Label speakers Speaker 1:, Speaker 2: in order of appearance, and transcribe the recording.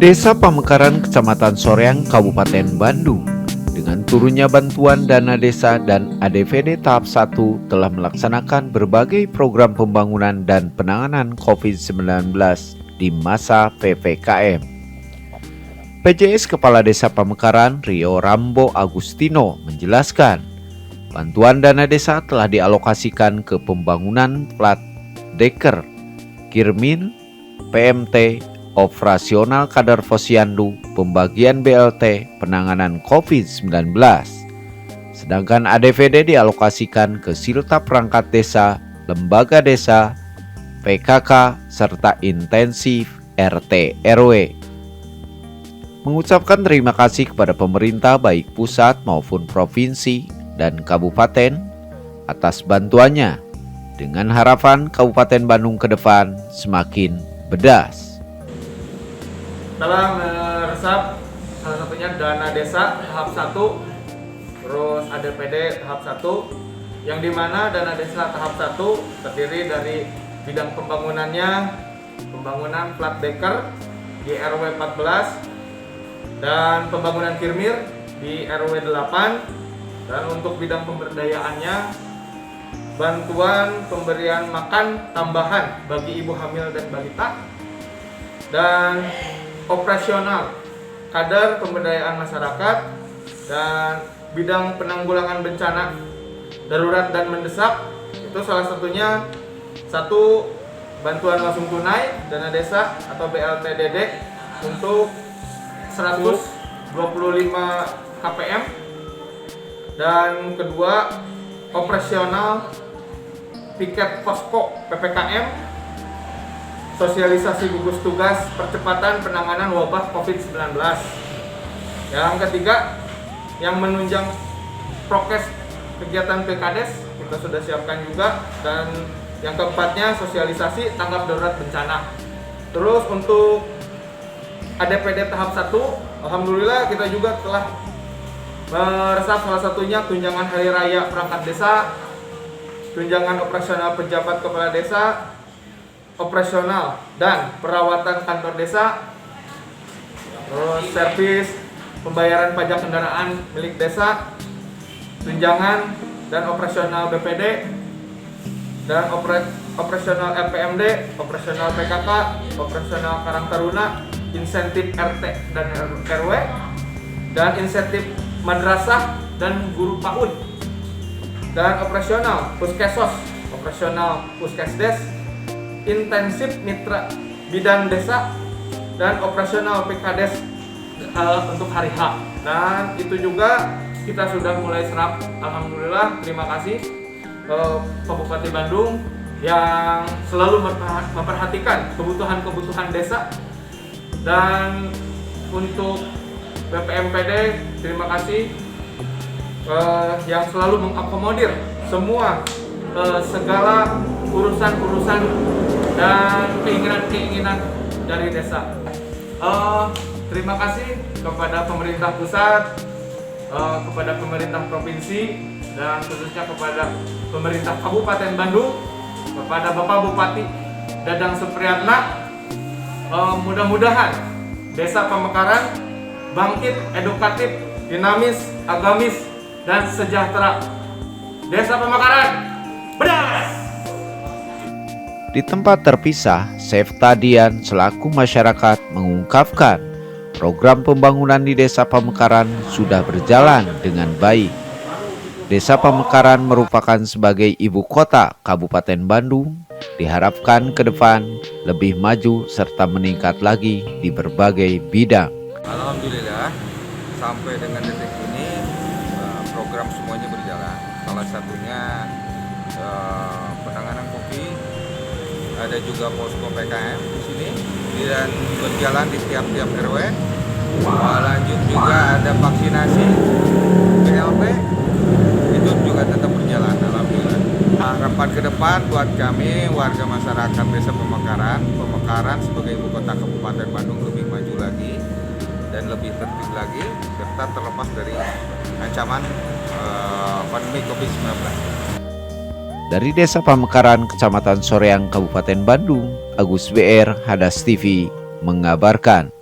Speaker 1: Desa Pamekaran, Kecamatan Soreang, Kabupaten Bandung, dengan turunnya bantuan dana desa dan ADVD tahap 1 telah melaksanakan berbagai program pembangunan dan penanganan COVID-19 di masa PPKM. PJS Kepala Desa Pamekaran, Rio Rambo Agustino, menjelaskan, bantuan dana desa telah dialokasikan ke pembangunan plat deker, kirmil, PMT, operasional kader posyandu, pembagian BLT, penanganan COVID-19. Sedangkan ADVD dialokasikan ke silta perangkat desa, lembaga desa, PKK, serta intensif RT RW. Mengucapkan terima kasih kepada pemerintah baik pusat maupun provinsi dan kabupaten atas bantuannya, dengan harapan Kabupaten Bandung ke depan semakin bedas.
Speaker 2: Telah meresap salah satunya dana desa tahap 1, terus ADPD tahap 1, yang dimana dana desa tahap 1 terdiri dari bidang pembangunannya, pembangunan plat deker di RW 14 dan pembangunan kirmir di RW 8, dan untuk bidang pemberdayaannya bantuan pemberian makan tambahan bagi ibu hamil dan balita, dan operasional kader pemberdayaan masyarakat, dan bidang penanggulangan bencana darurat dan mendesak. Itu salah satunya satu, bantuan langsung tunai dana desa atau BLTDD untuk 125 KPM, dan kedua operasional piket posko PPKM, sosialisasi gugus tugas percepatan penanganan wabah COVID-19. Yang ketiga, yang menunjang prokes kegiatan PKDes kita sudah siapkan juga, dan yang keempatnya sosialisasi tanggap darurat bencana. Terus untuk ADPD tahap 1, alhamdulillah kita juga telah meresap salah satunya tunjangan hari raya perangkat desa, tunjangan operasional pejabat kepala desa, operasional dan perawatan kantor desa, terus servis pembayaran pajak kendaraan milik desa, tunjangan dan operasional BPD, dan operasional LPMD, operasional PKK, operasional Karang Taruna, insentif RT dan RW, dan insentif madrasah dan guru PAUD, dan operasional Puskesos, operasional Puskesdes, intensif mitra bidan desa, dan operasional PKDes untuk hari H. Dan itu juga kita sudah mulai serap, alhamdulillah. Terima kasih Bupati Bandung yang selalu memperhatikan kebutuhan desa. Dan untuk BPMPD, terima kasih yang selalu mengakomodir semua segala urusan-urusan dan keinginan-keinginan dari desa. Terima kasih kepada pemerintah pusat, kepada pemerintah provinsi, dan khususnya kepada pemerintah Kabupaten Bandung, kepada Bapak Bupati Dadang Supriyatna. Mudah-mudahan Desa Pamekaran bangkit, edukatif, dinamis, agamis, dan sejahtera. Desa Pamekaran bedas!
Speaker 1: Di tempat terpisah, Sefta Dian selaku masyarakat mengungkapkan program pembangunan di Desa Pamekaran sudah berjalan dengan baik. Desa Pamekaran merupakan sebagai ibu kota Kabupaten Bandung, diharapkan ke depan lebih maju serta meningkat lagi di berbagai bidang.
Speaker 3: Alhamdulillah, sampai dengan detik ini program semuanya berjalan. Salah satunya penanganan COVID, ada juga posko PKM di sini dan berjalan di tiap-tiap RW. Lanjut juga ada vaksinasi BLT, itu juga tetap berjalan, alhamdulillah. Harapan ke depan buat kami warga masyarakat Desa Pamekaran sebagai ibu kota Kabupaten Bandung lebih maju lagi dan lebih tertib lagi, serta terlepas dari ancaman pandemi COVID-19.
Speaker 1: Dari Desa Pamekaran, Kecamatan Soreang, Kabupaten Bandung, Agus BR, Hadas TV mengabarkan.